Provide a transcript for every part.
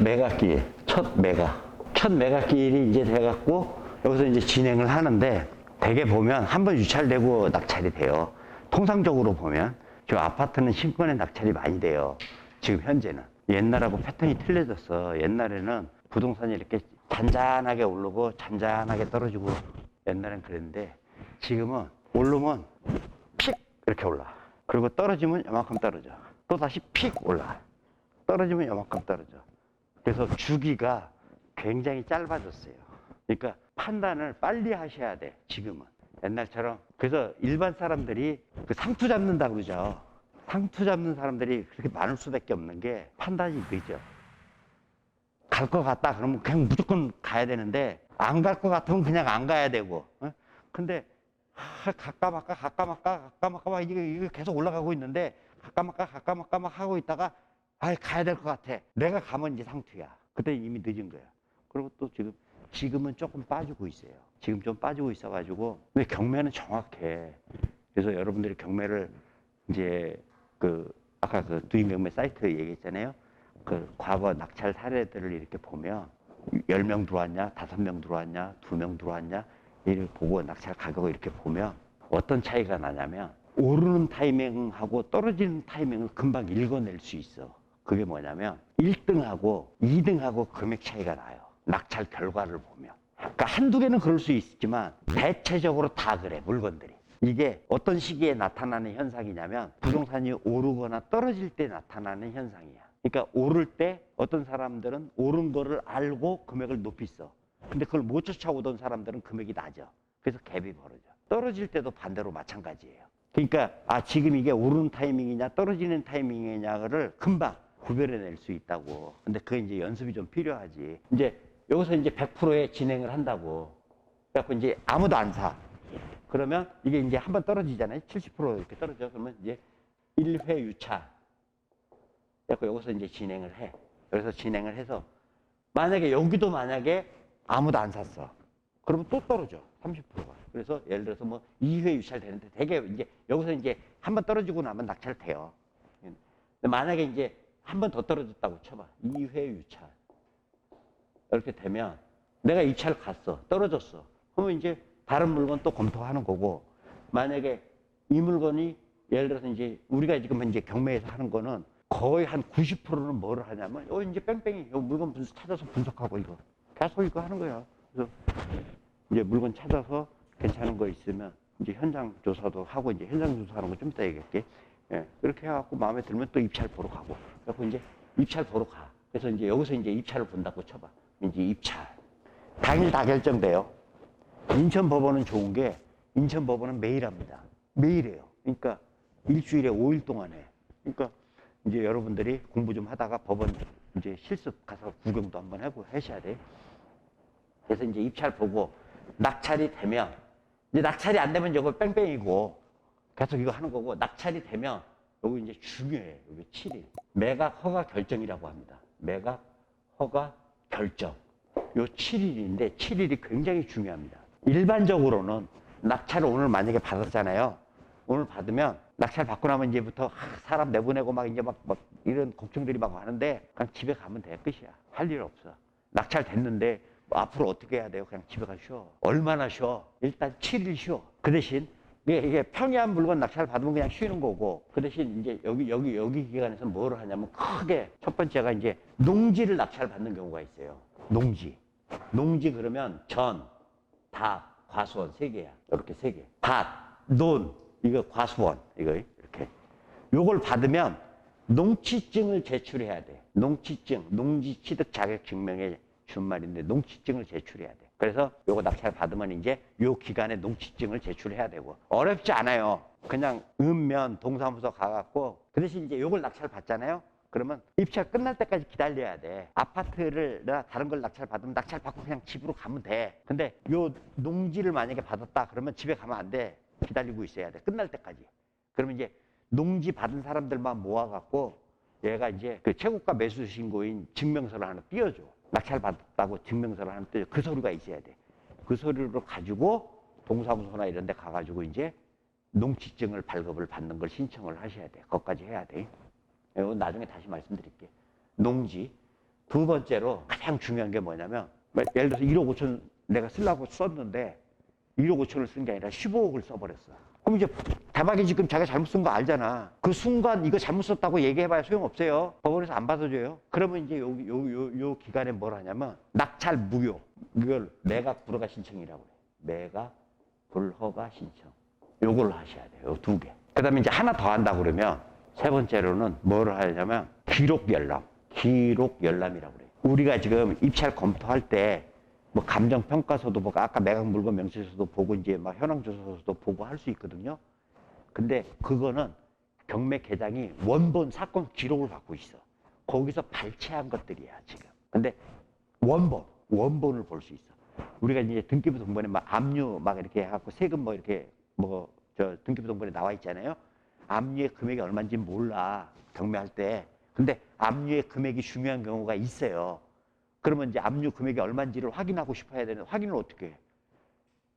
매각길, 첫 매각길이 이제 돼갖고 여기서 이제 진행을 하는데 대개 보면 한 번 유찰되고 낙찰이 돼요. 통상적으로 보면 지금 아파트는 신권에 낙찰이 많이 돼요. 지금 현재는 옛날하고 패턴이 틀려졌어. 옛날에는 부동산이 이렇게 잔잔하게 오르고 잔잔하게 떨어지고 옛날엔 그랬는데 지금은 오르면 픽 이렇게 올라. 그리고 떨어지면 요만큼 떨어져. 또 다시 픽 올라. 떨어지면 요만큼 떨어져. 그래서 주기가 굉장히 짧아졌어요. 그러니까 판단을 빨리 하셔야 돼. 지금은 옛날처럼. 그래서 일반 사람들이 그 상투 잡는다 그러죠. 상투 잡는 사람들이 그렇게 많을 수밖에 없는 게 판단이 늦어. 갈 것 같다 그러면 그냥 무조건 가야 되는데 안 갈 것 같으면 그냥 안 가야 되고. 근데 갈까 말까 이게 계속 올라가고 있는데 갈까 말까 막 하고 있다가 가야 될 것 같아. 내가 가면 이제 상투야. 그때 이미 늦은 거야. 그리고 또 지금은 조금 빠지고 있어요. 지금 좀 빠지고 있어가지고 근데 경매는 정확해. 그래서 여러분들이 경매를 이제 아까 그 두인 경매 사이트 얘기했잖아요. 그 과거 낙찰 사례들을 이렇게 보면 10명 들어왔냐, 5명 들어왔냐, 2명 들어왔냐 이렇게 보고 낙찰 가격을 이렇게 보면 어떤 차이가 나냐면 오르는 타이밍하고 떨어지는 타이밍을 금방 읽어낼 수 있어. 그게 뭐냐면 1등하고 2등하고 금액 차이가 나요. 낙찰 결과를 보면. 그러니까 한두 개는 그럴 수 있지만 대체적으로 다 그래, 물건들이. 이게 어떤 시기에 나타나는 현상이냐면 부동산이 오르거나 떨어질 때 나타나는 현상이야. 그러니까 오를 때 어떤 사람들은 오른 거를 알고 금액을 높이 써. 근데 그걸 못 쫓아오던 사람들은 금액이 낮아. 그래서 갭이 벌어져. 떨어질 때도 반대로 마찬가지예요. 그러니까 지금 이게 오르는 타이밍이냐 떨어지는 타이밍이냐를 금방 구별해낼 수 있다고. 근데 그게 이제 연습이 좀 필요하지. 이제 여기서 이제 100%의 진행을 한다고. 그래갖고 이제 아무도 안 사. 그러면 이게 이제 한번 떨어지잖아요. 70% 이렇게 떨어져. 그러면 이제 1회 유찰. 그래갖고 여기서 이제 진행을 해. 여기서 진행을 해서 여기도 만약에 아무도 안 샀어. 그러면 또 떨어져. 30%가. 그래서 예를 들어서 뭐 2회 유찰 되는데 되게 이제 여기서 이제 한번 떨어지고 나면 낙찰 돼요. 근데 만약에 이제 한 번 더 떨어졌다고 쳐봐. 2회 유찰. 이렇게 되면 내가 입찰 갔어. 떨어졌어. 그러면 이제 다른 물건 또 검토하는 거고 만약에 이 물건이 예를 들어서 이제 우리가 지금 이제 경매에서 하는 거는 거의 한 90%는 뭐를 하냐면 이제 뺑뺑이 물건 찾아서 분석하고 이거 계속 이거 하는 거야. 그래서 이제 물건 찾아서 괜찮은 거 있으면 이제 현장 조사도 하고 이제 현장 조사하는 거 좀 이따 얘기할게. 예, 그렇게 해갖고 마음에 들면 또 입찰 보러 가고. 그래서 이제 입찰 보러 가. 그래서 이제 여기서 이제 입찰을 본다고 쳐봐. 이제 입찰. 당일 다 결정돼요. 인천 법원은 좋은 게 인천 법원은 매일 합니다. 매일 해요. 그러니까 일주일에 5일 동안 해. 그러니까 이제 여러분들이 공부 좀 하다가 법원 이제 실습 가서 구경도 한번 하셔야 돼. 그래서 이제 입찰 보고 낙찰이 되면 이제 낙찰이 안 되면 이거 뺑뺑이고 계속 이거 하는 거고 낙찰이 되면 여기 이제 중요해요. 여기 7일. 매각 허가 결정이라고 합니다. 매각 허가 결정. 요 7일인데 7일이 굉장히 중요합니다. 일반적으로는 낙찰을 오늘 만약에 받았잖아요. 오늘 받으면 낙찰 받고 나면 이제부터 사람 내보내고 막 이제 막 이런 걱정들이 막 많은데 그냥 집에 가면 돼. 끝이야. 할 일 없어. 낙찰 됐는데 앞으로 어떻게 해야 돼요? 그냥 집에 가 쉬어. 얼마나 쉬어? 일단 7일 쉬어. 그 대신 이게 평이한 물건 낙찰 받으면 그냥 쉬는 거고 그 대신 이제 여기 기간에서 뭐를 하냐면 크게 첫 번째가 이제 농지를 낙찰 받는 경우가 있어요. 농지 그러면 전, 닷, 과수원 3개야. 이렇게 3개. 닷, 논, 이거 과수원 이거 이렇게. 요걸 받으면 농취증을 제출해야 돼. 농취증, 농지 취득 자격 증명의 준말인데 농취증을 제출해야 돼. 그래서 요거 낙찰 받으면 이제 요 기간에 농취증을 제출해야 되고 어렵지 않아요. 그냥 읍면 동사무소 가갖고 그 대신 이제 요걸 낙찰 받잖아요. 그러면 입찰 끝날 때까지 기다려야 돼. 아파트를 내가 다른 걸 낙찰 받으면 낙찰 받고 그냥 집으로 가면 돼. 근데 요 농지를 만약에 받았다 그러면 집에 가면 안 돼. 기다리고 있어야 돼. 끝날 때까지. 그러면 이제 농지 받은 사람들만 모아갖고 얘가 이제 그 최고가 매수 신고인 증명서를 하나 띄워줘. 낙찰 받았다고 증명서를 하나 띄워줘. 그 서류가 있어야 돼. 그 서류를 가지고 동사무소나 이런 데 가가지고 이제 농취증을 발급을 받는 걸 신청을 하셔야 돼. 그것까지 해야 돼. 이건 나중에 다시 말씀드릴게요. 농지. 두 번째로 가장 중요한 게 뭐냐면, 예를 들어서 1억 5천 내가 쓰려고 썼는데 1억 5천을 쓴 게 아니라 15억을 써버렸어. 그럼 이제 대박이 지금 자기가 잘못 쓴 거 알잖아. 그 순간 이거 잘못 썼다고 얘기해봐야 소용없어요. 법원에서 안 받아줘요. 그러면 이제 요 기간에 뭘 하냐면 낙찰 무효. 이걸 매각 불허가 신청이라고 그래. 매각 불허가 신청. 요걸 하셔야 돼요. 요 두 개. 그 다음에 이제 하나 더 한다고 그러면 세 번째로는 뭘 하냐면 기록 열람. 기록 열람이라고 그래요. 우리가 지금 입찰 검토할 때 뭐 감정평가서도 보고 아까 매각 물건 명세서도 보고 이제 막 현황조사서도 보고 할 수 있거든요. 근데 그거는 경매 계장이 원본 사건 기록을 갖고 있어. 거기서 발췌한 것들이야 지금. 근데 원본을 볼 수 있어. 우리가 이제 등기부 등본에 막 압류 막 이렇게 해갖고 세금 뭐 이렇게 뭐 저 등기부 등본에 나와 있잖아요. 압류의 금액이 얼마인지 몰라 경매할 때. 근데 압류의 금액이 중요한 경우가 있어요. 그러면 이제 압류 금액이 얼마인지를 확인하고 싶어야 되는데 확인을 어떻게 해?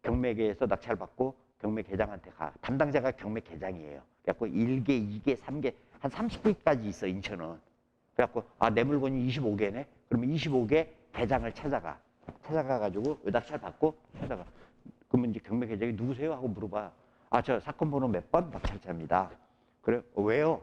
경매계에서 낙찰 받고 경매 계장한테 가. 담당자가 경매 계장이에요. 그래갖고 1개, 2개, 3개, 한 30개까지 있어, 인천은. 그래갖고, 아, 내 물건이 25개네? 그러면 25개 계장을 찾아가가지고 낙찰 받고 찾아가. 그러면 이제 경매 계장이 누구세요? 하고 물어봐. 아, 저 사건 번호 몇 번? 낙찰자입니다. 그래, 왜요?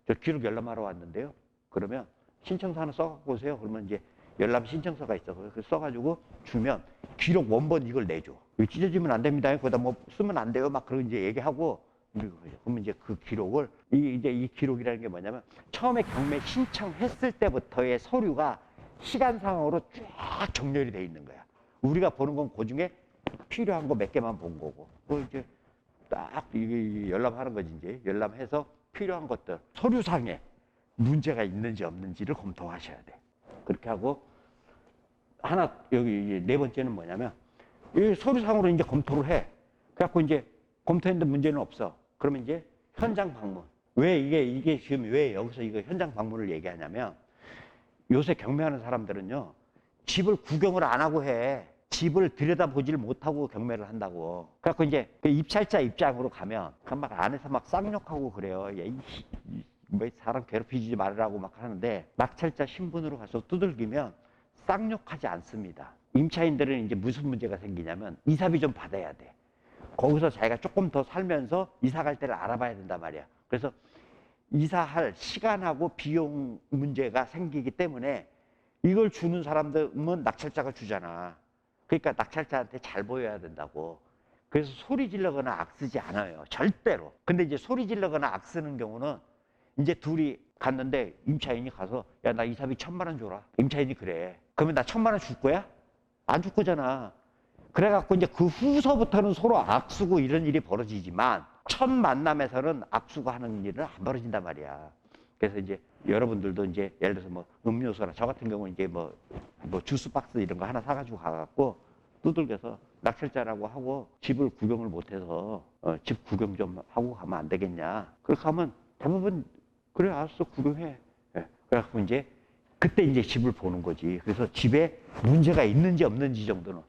저 기록 열람하러 왔는데요. 그러면 신청서 하나 써갖고 오세요. 그러면 이제 열람 신청서가 있어. 그래서 써가지고 주면 기록 원본 이걸 내줘. 이거 찢어지면 안 됩니다. 거기다 뭐 쓰면 안 돼요. 막 그런 이제 얘기하고. 그러면 이제 그 기록을, 이제 이 기록이라는 게 뭐냐면 처음에 경매 신청했을 때부터의 서류가 시간상으로 쫙 정렬이 돼 있는 거야. 우리가 보는 건 그 중에 필요한 거 몇 개만 본 거고. 그 이제 딱 이게 열람하는 거지 이제. 열람해서 필요한 것들. 서류상에 문제가 있는지 없는지를 검토하셔야 돼. 그렇게 하고 하나 여기 네 번째는 뭐냐면 이 서류상으로 이제 검토를 해. 그래갖고 이제 검토했는데 문제는 없어. 그러면 이제 현장 방문. 왜 이게 지금 왜 여기서 이거 현장 방문을 얘기하냐면 요새 경매하는 사람들은요 집을 구경을 안 하고 해. 집을 들여다보지를 못하고 경매를 한다고. 그래갖고 이제 그 입찰자 입장으로 가면 막 안에서 막 쌍욕하고 그래요. 뭐 사람 괴롭히지 말으라고 막 하는데 낙찰자 신분으로 가서 두들기면 쌍욕하지 않습니다. 임차인들은 이제 무슨 문제가 생기냐면 이사비 좀 받아야 돼. 거기서 자기가 조금 더 살면서 이사 갈 때를 알아봐야 된단 말이야. 그래서 이사할 시간하고 비용 문제가 생기기 때문에 이걸 주는 사람들은 낙찰자가 주잖아. 그러니까 낙찰자한테 잘 보여야 된다고. 그래서 소리 질러거나 악쓰지 않아요. 절대로. 근데 이제 소리 질러거나 악쓰는 경우는 이제 둘이 갔는데 임차인이 가서 야, 나 이사비 1,000만 원 줘라. 임차인이 그래. 그러면 나 1,000만 원 줄 거야? 안 줄 거잖아. 그래갖고 이제 그 후서부터는 서로 악수고 이런 일이 벌어지지만 첫 만남에서는 악수고 하는 일은 안 벌어진단 말이야. 그래서 이제 여러분들도 이제 예를 들어서 뭐 음료수나 저 같은 경우는 이제 뭐 주스 박스 이런 거 하나 사가지고 가갖고 두들겨서 낙찰자라고 하고 집을 구경을 못해서 집 구경 좀 하고 가면 안 되겠냐. 그렇게 하면 대부분 그래 알았어 구경해. 그래갖고 이제 그때 이제 집을 보는 거지. 그래서 집에 문제가 있는지 없는지 정도는.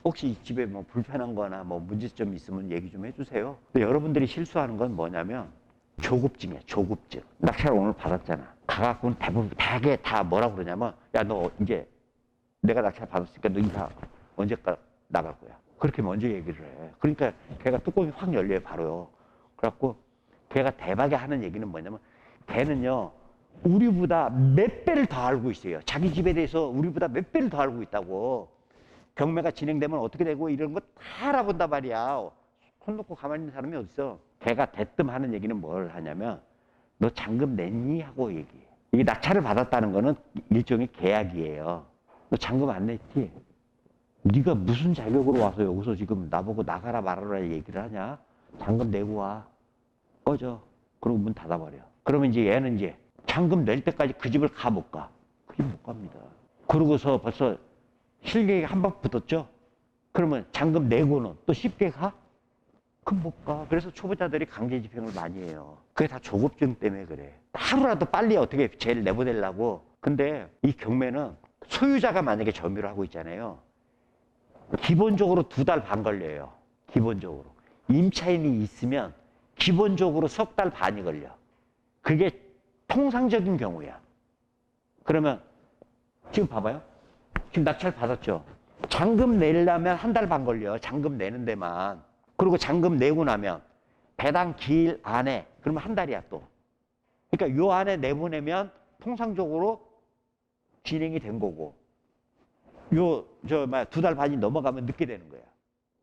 혹시 집에 뭐 불편한 거나 뭐 문제점이 있으면 얘기 좀 해주세요. 근데 여러분들이 실수하는 건 뭐냐면 조급증이야, 조급증. 낙찰 오늘 받았잖아. 가갖고는 대부분 되게 다 뭐라 그러냐면 야, 너 이제 내가 낙찰 받았으니까 너 이사 언제까지 나갈 거야. 그렇게 먼저 얘기를 해. 그러니까 걔가 뚜껑이 확 열려요, 바로요. 그래갖고 걔가 대박에 하는 얘기는 뭐냐면 걔는요, 우리보다 몇 배를 더 알고 있어요. 자기 집에 대해서 우리보다 몇 배를 더 알고 있다고. 경매가 진행되면 어떻게 되고 이런 거 다 알아본단 말이야. 손 놓고 가만히 있는 사람이 어딨어. 걔가 대뜸 하는 얘기는 뭘 하냐면 너 잔금 냈니? 하고 얘기해. 이게 낙찰을 받았다는 거는 일종의 계약이에요. 너 잔금 안 냈지? 네가 무슨 자격으로 와서 여기서 지금 나보고 나가라 말아라 얘기를 하냐? 잔금 내고 와. 꺼져. 그리고 문 닫아버려. 그러면 이제 얘는 이제 잔금 낼 때까지 그 집을 가 못 가? 그 집 못 갑니다. 그러고서 벌써 실객이 한 번 붙었죠? 그러면 잔금 내고는 또 쉽게 가? 그럼 못 가. 그래서 초보자들이 강제 집행을 많이 해요. 그게 다 조급증 때문에 그래. 하루라도 빨리 어떻게 제일 내보내려고. 근데 이 경매는 소유자가 만약에 점유를 하고 있잖아요. 기본적으로 2달 반 걸려요. 기본적으로. 임차인이 있으면 기본적으로 3달 반이 걸려. 그게 통상적인 경우야. 그러면 지금 봐봐요. 지금 낙찰 받았죠. 잔금 내려면 한 달 반 걸려. 잔금 내는 데만. 그리고 잔금 내고 나면 배당 기일 안에 그러면 한 달이야 또. 그러니까 요 안에 내보내면 통상적으로 진행이 된 거고 두 달 반이 넘어가면 늦게 되는 거야.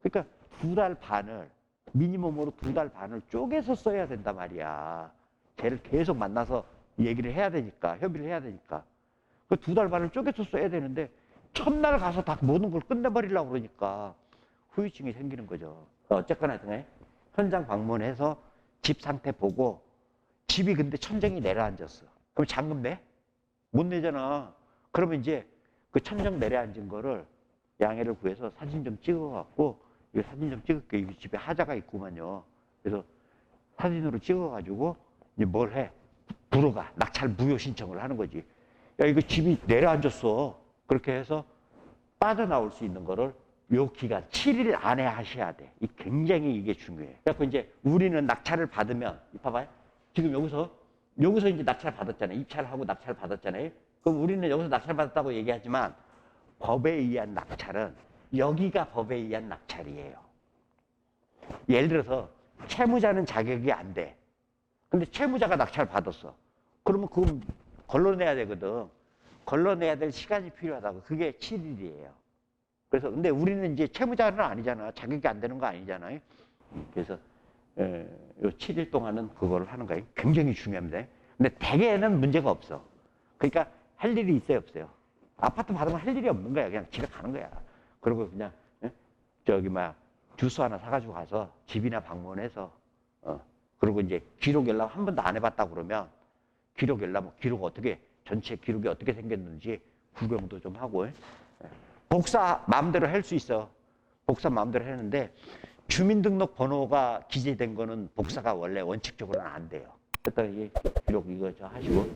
그러니까 두 달 반을 미니멈으로 두 달 반을 쪼개서 써야 된단 말이야. 쟤를 계속 만나서 얘기를 해야 되니까 협의를 해야 되니까 그 두 달 반을 쪼개서 써야 되는데 첫날 가서 다 모든 걸 끝내버리려고 그러니까 후유증이 생기는 거죠. 어쨌거나 등에 현장 방문해서 집 상태 보고 집이 근데 천정이 내려앉았어. 그럼 잔금 내? 못 내잖아. 그러면 이제 그 천정 내려앉은 거를 양해를 구해서 사진 좀 찍어갖고 이거 사진 좀 찍을게. 이 집에 하자가 있구만요. 그래서 사진으로 찍어가지고 이제 뭘 해? 불어가. 낙찰 무효 신청을 하는 거지. 야, 이거 집이 내려앉았어. 그렇게 해서 빠져나올 수 있는 거를 요 기간 7일 안에 하셔야 돼. 굉장히 이게 중요해. 그래서 이제 우리는 낙찰을 받으면, 봐봐요. 지금 여기서 이제 낙찰 받았잖아요. 입찰하고 낙찰 받았잖아요. 그럼 우리는 여기서 낙찰 받았다고 얘기하지만 법에 의한 낙찰은 여기가 법에 의한 낙찰이에요. 예를 들어서 채무자는 자격이 안 돼. 근데 채무자가 낙찰 받았어. 그러면 그건 걸러내야 되거든. 걸러내야 될 시간이 필요하다고. 그게 7일이에요. 그래서 근데 우리는 이제 채무자는 아니잖아. 자격이 안 되는 거 아니잖아요. 그래서 요 7일 동안은 그거를 하는 거예요. 굉장히 중요합니다. 근데 대개는 문제가 없어. 그러니까 할 일이 있어요, 없어요? 아파트 받으면 할 일이 없는 거야. 그냥 집에 가는 거야. 그리고 그냥 주스 하나 사가지고 가서 집이나 방문해서 그리고 이제 기록 열람 한 번도 안 해봤다고 그러면 기록 열람 기록 전체 기록이 어떻게 생겼는지 구경도 좀 하고 복사 마음대로 할 수 있어. 복사 마음대로 했는데 주민등록 번호가 기재된 거는 복사가 원래 원칙적으로는 안 돼요. 일단 이 기록 이거 하시고.